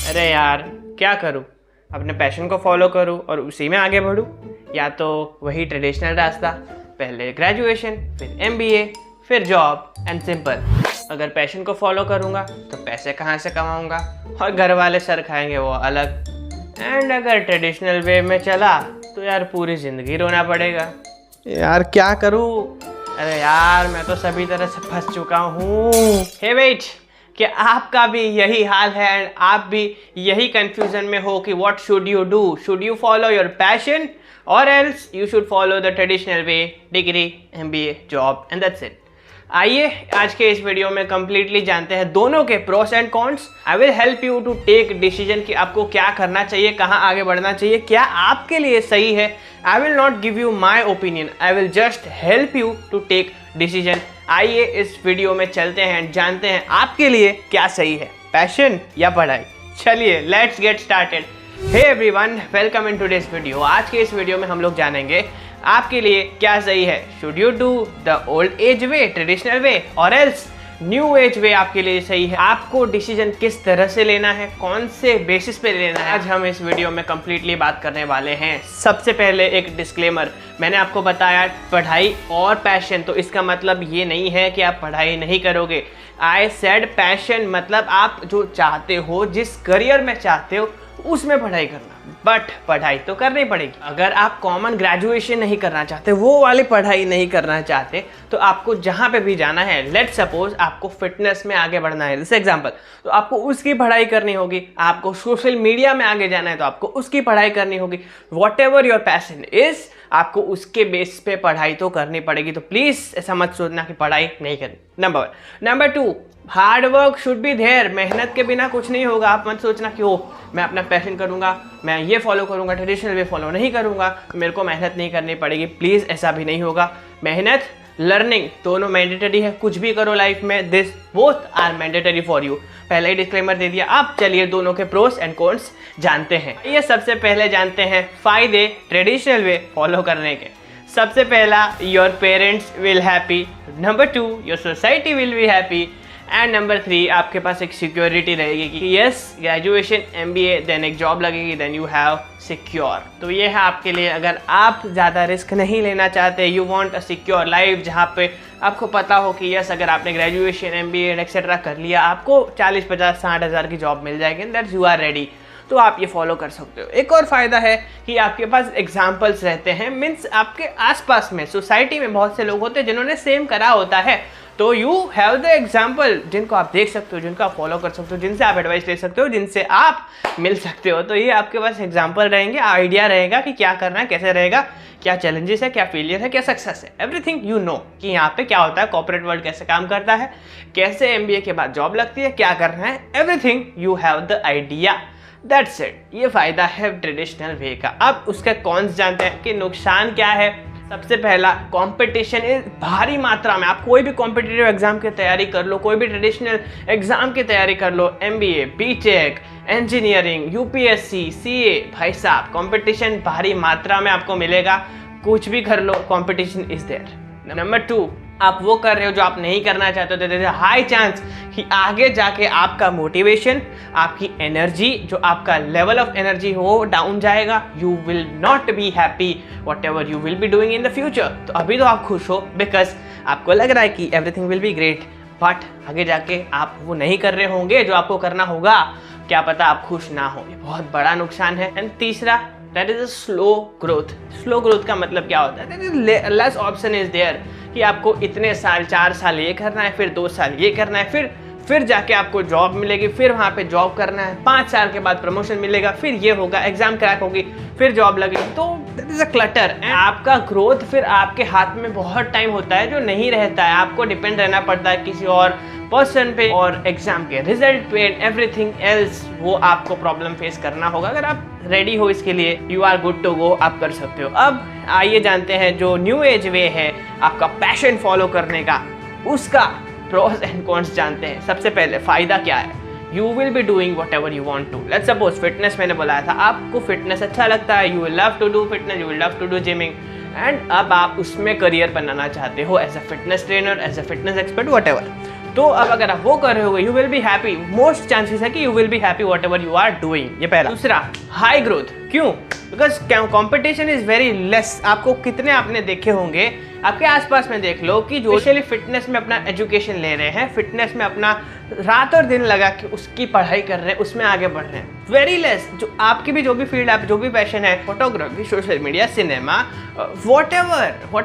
अरे यार क्या करूँ, अपने पैशन को फॉलो करूँ और उसी में आगे बढ़ूँ, या तो वही ट्रेडिशनल रास्ता, पहले ग्रेजुएशन फिर एमबीए फिर जॉब एंड सिंपल। अगर पैशन को फॉलो करूँगा तो पैसे कहाँ से कमाऊँगा और घर वाले सर खाएंगे वो अलग। एंड अगर ट्रेडिशनल वे में चला तो यार पूरी ज़िंदगी रोना पड़ेगा। यार क्या करूँ, अरे यार मैं तो सभी तरह से फंस चुका हूँ। हे वेट, कि आपका भी यही हाल है एंड आप भी यही कंफ्यूजन में हो कि what should you do, should you follow your passion और else you should follow the traditional way, degree, MBA, job and that's it. आइए आज के इस वीडियो में कंप्लीटली जानते हैं दोनों के pros and cons. I will help you to take decision कि आपको क्या करना चाहिए, कहाँ आगे बढ़ना चाहिए, क्या आपके लिए सही है। I will not give you my opinion, I will just help you to take decision. आइए इस वीडियो में चलते हैं, जानते हैं आपके लिए क्या सही है, पैशन या पढ़ाई। चलिए let's get started. Hey everyone, welcome in today's video. आज के इस वीडियो में हम लोग जानेंगे आपके लिए क्या सही है। Should you do the old age way, traditional way, और एल्स न्यू एज वे आपके लिए सही है। आपको डिसीजन किस तरह से लेना है, कौन से बेसिस पे लेना है, आज हम इस वीडियो में कंप्लीटली बात करने वाले हैं। सबसे पहले एक डिस्क्लेमर, मैंने आपको बताया पढ़ाई और पैशन, तो इसका मतलब ये नहीं है कि आप पढ़ाई नहीं करोगे। आई सेड पैशन, मतलब आप जो चाहते हो, जिस करियर में चाहते हो उसमें पढ़ाई करना, बट पढ़ाई तो करनी पड़ेगी। अगर आप कॉमन ग्रेजुएशन नहीं करना चाहते, वो वाली पढ़ाई नहीं करना चाहते, तो आपको जहाँ पे भी जाना है, लेट्स सपोज आपको फिटनेस में आगे बढ़ना है जैसे एग्जांपल, तो आपको उसकी पढ़ाई करनी होगी। आपको सोशल मीडिया में आगे जाना है तो आपको उसकी पढ़ाई करनी होगी। What ever your passion is, आपको उसके बेस पे पढ़ाई तो करनी पड़ेगी। तो प्लीज ऐसा मत सोचना कि पढ़ाई नहीं करनी। Number 1। Number 2, hard work should be there. मेहनत के बिना कुछ नहीं होगा। आप मत सोचना कि ओ मैं अपना पैशन करूंगा, मैं ये फॉलो करूंगा, ट्रेडिशनल वे फॉलो नहीं करूंगा, मेरे को मेहनत नहीं करनी पड़ेगी। प्लीज ऐसा भी नहीं होगा। मेहनत, लर्निंग दोनों मैंडेटरी है। कुछ भी करो लाइफ में, this both are mandatory for you. पहले ही डिस्क्लेमर दे दिया। अब चलिए दोनों के प्रोस एंड कॉन्स जानते हैं। ये सबसे पहले जानते हैं फायदे ट्रेडिशनल वे फॉलो करने के। सबसे पहला, your parents will happy. Number 2, your society will be happy. And number 3, आपके पास एक सिक्योरिटी रहेगी कि यस ग्रेजुएशन, एमबीए, देन एक जॉब लगेगी, देन यू हैव सिक्योर। तो ये है आपके लिए, अगर आप ज़्यादा रिस्क नहीं लेना चाहते, you want a secure life जहाँ पे आपको पता हो कि यस अगर आपने ग्रेजुएशन, एमबीए एक्सेट्रा कर लिया, आपको 40, 50, 60 हज़ार की जॉब मिल जाएगी, दैट्स यू आर रेडी, तो आप ये फॉलो कर सकते हो। एक और फायदा है कि आपके पास एग्जाम्पल्स रहते हैं, मीन्स आपके आसपास में सोसाइटी में बहुत से लोग होते हैं जिन्होंने सेम करा होता है, तो यू हैव द एग्जाम्पल जिनको आप देख सकते हो, जिनको आप फॉलो कर सकते हो, जिनसे आप एडवाइस ले सकते हो, जिनसे आप मिल सकते हो। तो ये आपके पास एग्जाम्पल रहेंगे, आइडिया रहेगा कि क्या करना है, कैसे रहेगा, क्या चैलेंजेस है, क्या फेलियर है, क्या सक्सेस है, एवरीथिंग यू नो कि यहाँ पे क्या होता है, कॉर्पोरेट वर्ल्ड कैसे काम करता है, कैसे एमबीए के बाद जॉब लगती है, क्या करना है, everything you have the idea. That's it. ये फायदा है ट्रेडिशनल वे का। अब उसके कॉन्स जानते हैं कि नुकसान क्या है। सबसे पहला, कंपटीशन इज भारी मात्रा में। आप कोई भी कॉम्पिटिटिव एग्जाम की तैयारी कर लो, कोई भी ट्रेडिशनल एग्जाम की तैयारी कर लो, MBA, BTech, engineering, UPSC, CA, भाई साहब कंपटीशन भारी मात्रा में आपको मिलेगा। कुछ भी कर लो, कंपटीशन इज देयर। नंबर 2, आप वो कर रहे हो जो आप नहीं करना चाहते हो, तो हाई चांस कि आगे जाके आपका मोटिवेशन, आपकी एनर्जी, जो आपका लेवल ऑफ एनर्जी हो वो डाउन जाएगा। You will not be happy whatever you will be doing in the future. तो अभी तो आप खुश हो बिकॉज आपको लग रहा है कि everything will be great, but आगे जाके आप वो नहीं कर रहे होंगे जो आपको करना होगा, क्या पता आप खुश ना हो। ये बहुत बड़ा नुकसान है। एंड तीसरा, that is a slow growth. Slow growth का मतलब क्या होता है, that is less option is there कि आपको इतने साल, 4 साल ये करना है, फिर 2 साल ये करना है, फिर जाके आपको जॉब मिलेगी, फिर वहाँ पे जॉब करना है, 5 साल के बाद प्रमोशन मिलेगा, फिर ये होगा, एग्जाम क्रैक होगी, फिर जॉब लगेगी। तो दैट इज अ क्लटर। आपका ग्रोथ फिर आपके हाथ में बहुत टाइम होता है जो नहीं रहता है। आपको डिपेंड रहना पड़ता है किसी और पर्सन पे और एग्जाम के रिजल्ट पे एंड एवरीथिंग एल्स, वो आपको प्रॉब्लम फेस करना होगा। अगर आप रेडी हो इसके लिए, you are good to go, आप कर सकते हो। अब आइए जानते हैं जो न्यू एज वे है आपका पैशन फॉलो करने का, उसका प्रोस एंड कॉन्स जानते हैं। सबसे पहले फायदा क्या है, you will be doing whatever you want to. Let's suppose fitness, मैंने बोला था आपको फिटनेस अच्छा लगता है, you will love to do fitness, you will love to do gyming, and अब आप उसमें करियर बनाना चाहते हो as a fitness trainer, as a fitness expert, whatever. तो अब अगर आप वो कर रहे हो you will be happy, most chances है कि you will be happy whatever you are doing. ये पहला। दूसरा, हाई ग्रोथ। क्यों? Because competition is very less. आपको कितने आपने देखे होंगे, आपके आसपास में देख लो कि जो स्पेशली फिटनेस में अपना एजुकेशन ले रहे हैं, फिटनेस में अपना रात और दिन लगा के उसकी पढ़ाई कर रहे हैं, उसमें आगे बढ़ रहे हैं, वेरी लेस। जो आपकी भी जो भी फील्ड है, जो भी पैशन है, photography, social media, cinema, what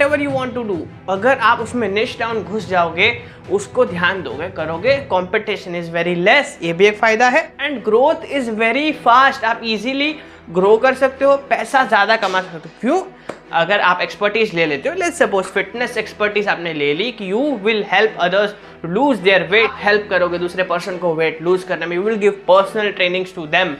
ever you want to do, अगर आप उसमें निश डाउन घुस जाओगे, उसको ध्यान दोगे, करोगे, कॉम्पिटिशन इज वेरी लेस, ये भी एक फायदा है। And growth is very fast. आप इजीली ग्रो कर सकते हो, पैसा ज़्यादा कमा सकते हो। क्यों? अगर आप एक्सपर्टीज ले लेते हो, लेट्स सपोज फिटनेस एक्सपर्टीज आपने ले ली कि you will help others lose their weight, help करोगे दूसरे पर्सन को वेट लूज करने में, you will give personal trainings to them.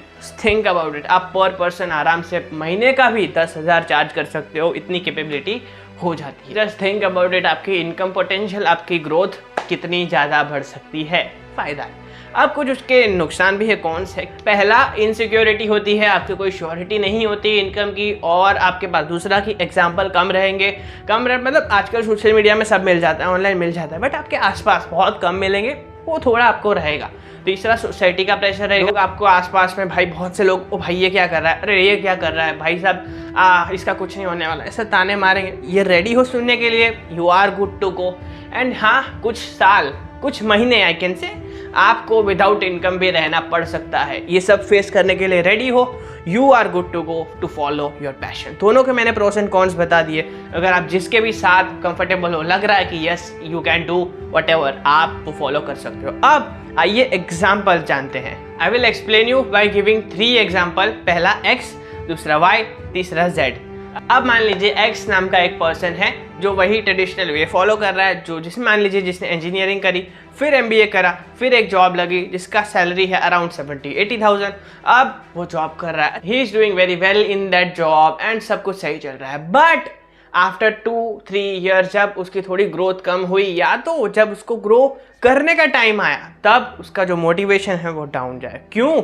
Think about it, आप पर पर्सन आराम से महीने का भी 10,000 चार्ज कर सकते हो, इतनी कैपेबिलिटी हो जाती है। जस्ट थिंक अबाउट इट, आपकी इनकम पोटेंशियल, आपकी ग्रोथ कितनी ज़्यादा बढ़ सकती है। फायदा है। अब कुछ उसके नुकसान भी है। कौन से? पहला, इनसिक्योरिटी होती है, आपकी कोई श्योरिटी नहीं होती इनकम की, और आपके पास दूसरा की एग्जाम्पल कम रहेंगे। मतलब आजकल सोशल मीडिया में सब मिल जाता है, ऑनलाइन मिल जाता है, बट आपके आसपास बहुत कम मिलेंगे, वो थोड़ा आपको रहेगा। तीसरा, सोसाइटी का प्रेशर रहेगा। आपको आसपास में भाई बहुत से लोग, ओ भाई ये क्या कर रहा है, अरे ये क्या कर रहा है, भाई साहब इसका कुछ नहीं होने वाला, ऐसे ताने मारेंगे। ये रेडी हो सुनने के लिए, you are good to go. And हाँ, कुछ साल, कुछ महीने आई कैन से आपको विदाउट इनकम भी रहना पड़ सकता है। ये सब फेस करने के लिए रेडी हो, you are good to go to follow your passion. दोनों के मैंने प्रोस एंड कॉन्स बता दिए। अगर आप जिसके भी साथ कंफर्टेबल हो, लग रहा है कि yes you can do what ever, आप वो फॉलो कर सकते हो। अब आइए एग्जाम्पल जानते हैं। I will explain you by giving 3 example. पहला X, दूसरा Y, तीसरा Z। अब मान लीजिए X नाम का एक पर्सन है जो वही ट्रेडिशनल वे फॉलो कर रहा है, जो जिसमें मान लीजिए जिसने इंजीनियरिंग करी, फिर MBA करा, फिर एक जॉब लगी जिसका सैलरी है अराउंड 70-80,000। अब वो जॉब कर रहा है, he is doing very well in that job and सब कुछ सही चल रहा है। बट आफ्टर 2-3 ईयर्स जब उसकी थोड़ी ग्रोथ कम हुई, या तो जब उसको ग्रो करने का टाइम आया, तब उसका जो मोटिवेशन है वो डाउन जाए। क्यों?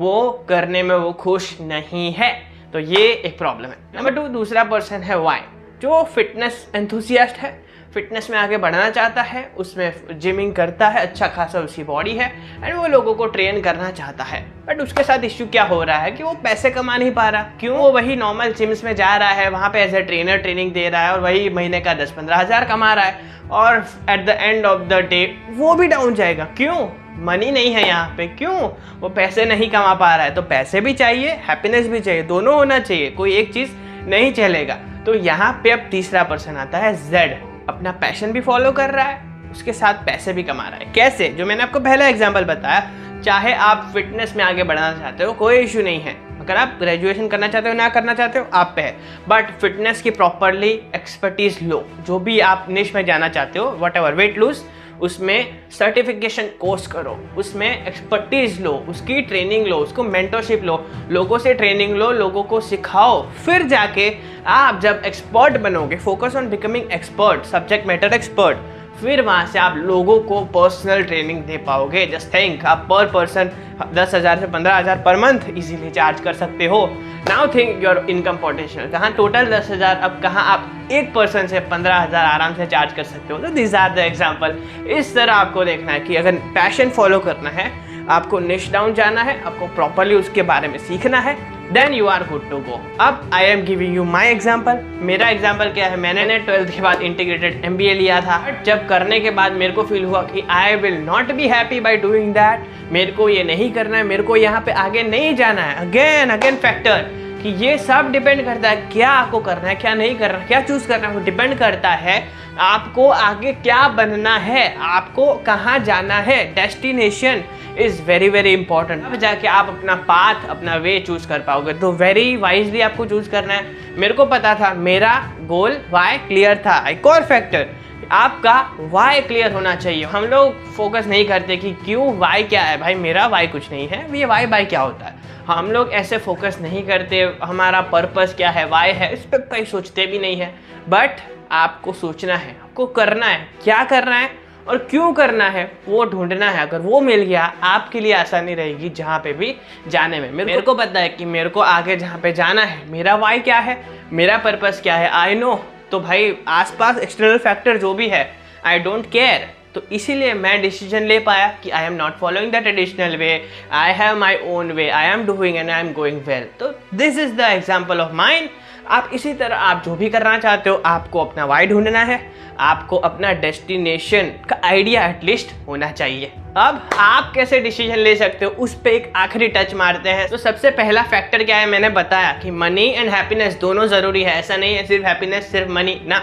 वो करने में वो खुश नहीं है, तो ये एक प्रॉब्लम है। नंबर 2, दूसरा पर्सन है Y, जो फिटनेस एंथुसियास्ट है, फिटनेस में आगे बढ़ना चाहता है, उसमें जिमिंग करता है, अच्छा खासा उसकी बॉडी है एंड वो लोगों को ट्रेन करना चाहता है। बट उसके साथ इश्यू क्या हो रहा है कि वो पैसे कमा नहीं पा रहा। क्यों? वो वही नॉर्मल जिम्स में जा रहा है, वहाँ पे एज ए ट्रेनर ट्रेनिंग दे रहा है और वही महीने का 10-15 हज़ार कमा रहा है, और at the end of the day वो भी डाउन जाएगा। क्यों? मनी नहीं है यहाँ पे। क्यों? वो पैसे नहीं कमा पा रहा है। तो पैसे भी चाहिए, हैप्पीनेस भी चाहिए, दोनों होना चाहिए, कोई एक चीज़ नहीं चलेगा। तो यहाँ पे अब तीसरा पर्सन आता है Z, अपना पैशन भी फॉलो कर रहा है, उसके साथ पैसे भी कमा रहा है। कैसे? जो मैंने आपको पहला एग्जांपल बताया, चाहे आप फिटनेस में आगे बढ़ना चाहते हो, कोई इशू नहीं है। अगर आप ग्रेजुएशन करना चाहते हो, ना करना चाहते हो, आप पे है। बट फिटनेस की प्रॉपरली एक्सपर्टीज लो, जो भी आप निश में जाना चाहते हो, वट एवर, वेट लूज, उसमें सर्टिफिकेशन कोर्स करो, उसमें एक्सपर्टीज लो, उसकी ट्रेनिंग लो, उसको मेंटरशिप लो, लोगों से ट्रेनिंग लो, लोगों को सिखाओ। फिर जाके आप जब एक्सपर्ट बनोगे, focus on becoming expert, subject matter expert, फिर वहाँ से आप लोगों को पर्सनल ट्रेनिंग दे पाओगे। जस्ट थिंक, आप पर पर्सन 10,000 से 15,000 पर मंथ इजीली चार्ज कर सकते हो। Now think your income potential, कहाँ टोटल 10,000, अब कहाँ आप एक पर्सन से 15,000 आराम से चार्ज कर सकते हो। तो दिस आर द एग्जाम्पल। इस तरह आपको देखना है कि अगर पैशन फॉलो करना है, आपको निश डाउन जाना है, आपको प्रॉपरली उसके बारे में सीखना है, then you are good to go. अब I am giving you my example. मेरा एग्जाम्पल क्या है? मैंने 12th के बाद इंटीग्रेटेड MBA लिया था। जब करने के बाद मेरे को फील हुआ कि आई will not be happy by doing that, मेरे को ये नहीं करना है, मेरे को यहाँ पे आगे नहीं जाना है। अगेन फैक्टर कि ये सब डिपेंड करता है क्या आपको करना है, क्या नहीं करना है, क्या चूज करना है, वो डिपेंड करता है आपको आगे क्या बनना है, आपको कहाँ जाना है। Destination is very very important. अब जाके आप अपना पाथ, अपना वे चूज कर पाओगे। तो वेरी वाइजली आपको चूज करना है। मेरे को पता था, मेरा गोल वाई क्लियर था। एक और फैक्टर, आपका वाई क्लियर होना चाहिए। हम लोग फोकस नहीं करते कि क्यों, वाई क्या है, भाई मेरा वाई कुछ नहीं है, ये वाई बाई क्या होता है, हम लोग ऐसे फोकस नहीं करते। हमारा पर्पस क्या है, वाई है, इस पर कहीं सोचते भी नहीं है। बट आपको सोचना है, आपको करना है, क्या करना है और क्यों करना है वो ढूंढना है। अगर वो मिल गया, आपके लिए आसानी रहेगी जहाँ पे भी जाने में। मेरे को पता है कि मेरे को आगे जहाँ पे जाना है, मेरा वाई क्या है, मेरा पर्पस क्या है, आई नो। तो भाई आसपास एक्सटर्नल फैक्टर जो भी है, आई डोंट केयर, तो इसीलिए मैं डिसीजन ले पाया कि I am not following the traditional way, I have my own way, I am doing and I am going well. तो this is the example of mine. आप इसी तरह आप जो भी करना चाहते हो, आपको अपना वाई ढूंढना है, आपको अपना डेस्टिनेशन का आइडिया एटलीस्ट होना चाहिए। अब आप कैसे डिसीजन ले सकते हो उस पर एक आखिरी टच मारते हैं। तो सबसे पहला फैक्टर क्या है, मैंने बताया कि मनी एंड हैप्पीनेस दोनों जरूरी है। ऐसा नहीं है सिर्फ हैप्पीनेस सिर्फ मनी ना,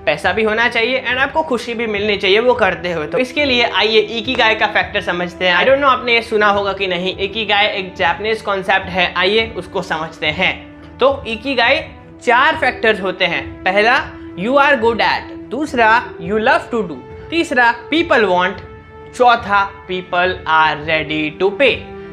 पैसा भी होना चाहिए एंड आपको खुशी भी मिलनी चाहिए वो करते हुए। तो इसके लिए आइए इकिगाई का फैक्टर समझते हैं। आई डोंट नो आपने ये सुना होगा कि नहीं, इकिगाई एक जापानीज कॉन्सेप्ट है, आइए उसको समझते हैं। तो इकिगाई 4 फैक्टर्स होते हैं। पहला, यू आर गुड एट, दूसरा यू लव टू डू, तीसरा पीपल वांट, चौथा पीपल आर रेडी टू पे।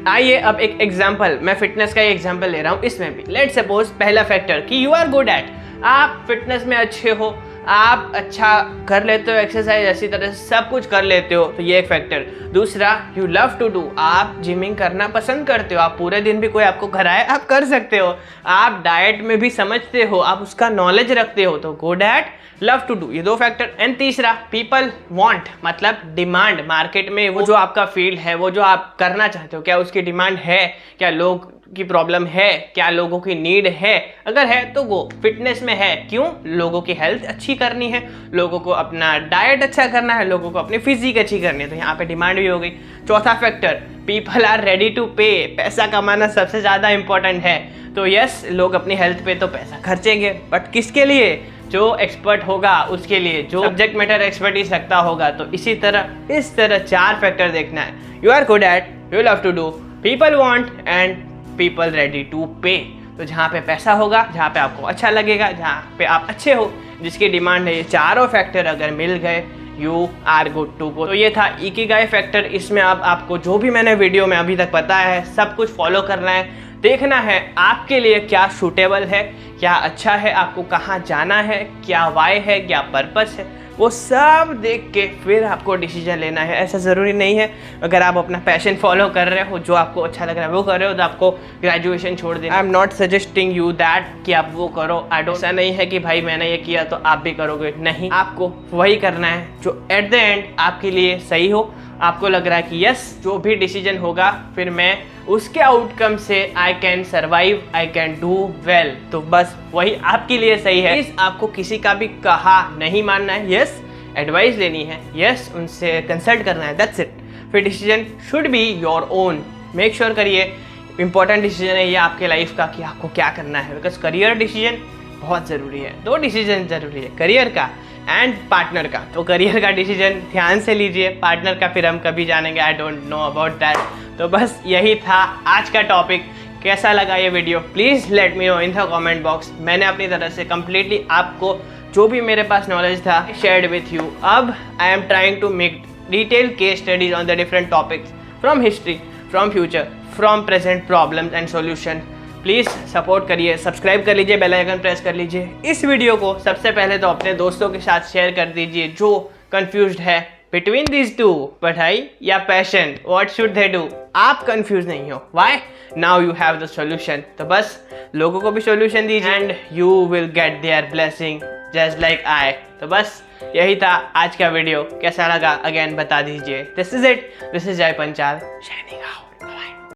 आइए अब एक एग्जांपल, मैं फिटनेस का ही एग्जांपल ले रहा हूँ इसमें भी। लेट्स सपोज पहला फैक्टर कि यू आर गुड एट, आप फिटनेस में अच्छे हो, आप अच्छा कर लेते हो, एक्सरसाइज अच्छी तरह से सब कुछ कर लेते हो, तो ये एक फैक्टर। दूसरा, यू लव टू डू, आप जिमिंग करना पसंद करते हो, आप पूरे दिन भी कोई आपको कराए आप कर सकते हो, आप डाइट में भी समझते हो, आप उसका नॉलेज रखते हो, तो good at, love to do, ये 2 फैक्टर। एंड तीसरा, पीपल वांट, मतलब डिमांड, मार्केट में वो जो आपका फील्ड है, वो जो आप करना चाहते हो, क्या उसकी डिमांड है, क्या लोग की प्रॉब्लम है, क्या लोगों की नीड है, अगर है तो वो फिटनेस में है। क्यों? लोगों की हेल्थ अच्छी करनी है, लोगों को अपना डाइट अच्छा करना है, लोगों को अपनी फिजिक अच्छी करनी है, तो यहाँ पे डिमांड भी हो गई। चौथा factor, people are ready to pay, पैसा कमाना सबसे ज़्यादा इंपॉर्टेंट है। तो यस, लोग अपनी हेल्थ पे तो पैसा खर्चेंगे, बट किसके लिए? जो एक्सपर्ट होगा उसके लिए, जो सब्जेक्ट मैटर एक्सपर्टीज रखता होगा। तो इसी तरह इस तरह 4 फैक्टर देखना है, you are good at, you love to do, people want and people ready to pay. तो जहाँ पे पैसा होगा, जहाँ पे आपको अच्छा लगेगा, जहाँ पे आप अच्छे हो, जिसकी डिमांड है, ये चारों फैक्टर अगर मिल गए, you are good to go. तो ये था इकिगाई फैक्टर। इसमें अब आपको जो भी मैंने वीडियो में अभी तक बताया है सब कुछ फॉलो करना है, देखना है आपके लिए क्या सूटेबल है, क्या अच्छा है, आपको कहाँ जाना है, क्या वाई है, क्या पर्पस है, वो सब देख के फिर आपको डिसीजन लेना है। ऐसा ज़रूरी नहीं है अगर आप अपना पैशन फॉलो कर रहे हो, जो आपको अच्छा लग रहा है वो कर रहे हो, तो आपको ग्रेजुएशन छोड़ देना। आई am not suggesting you that कि आप वो करो। ऐसा नहीं है कि भाई मैंने ये किया तो आप भी करोगे, नहीं, आपको वही करना है जो एट द एंड आपके लिए सही हो। आपको लग रहा है कि यस, जो भी डिसीजन होगा फिर मैं उसके आउटकम से I can survive, I can do well, तो बस वही आपके लिए सही है। प्लीज आपको किसी का भी कहा नहीं मानना है, यस एडवाइस लेनी है, यस उनसे कंसल्ट करना है, दैट्स इट। फिर decision should be your own. Make sure करिए, इंपॉर्टेंट डिसीजन है ये आपके लाइफ का कि आपको क्या करना है, बिकॉज करियर डिसीजन बहुत ज़रूरी है। 2 डिसीजन ज़रूरी है, करियर का एंड पार्टनर का। तो करियर का डिसीजन ध्यान से लीजिए, पार्टनर का फिर हम कभी जानेंगे, I don't know about that. तो बस यही था आज का टॉपिक। कैसा लगा ये video please let me know in the comment box. मैंने अपनी तरफ से कम्प्लीटली आपको जो भी मेरे पास नॉलेज था शेयर्ड विथ यू। अब I am trying to make detail case studies on the different topics from history, from future, from present problems and solution. Please support करिए, सब्सक्राइब कर लीजिए, बेल आइकन प्रेस कर लीजिए। इस video को सबसे पहले तो अपने दोस्तों के साथ शेयर कर दीजिए जो कंफ्यूज्ड है बिटवीन दीज 2, पढ़ाई या passion, what should they do. आप कंफ्यूज नहीं हो, why? Now you have the solution. तो बस लोगों को भी सॉल्यूशन दीजिए and you will get their blessing just like I. तो बस यही था आज का वीडियो। कैसा लगा अगेन बता दीजिए। This is it, this is जय पंचाल शाइनिंग आउट।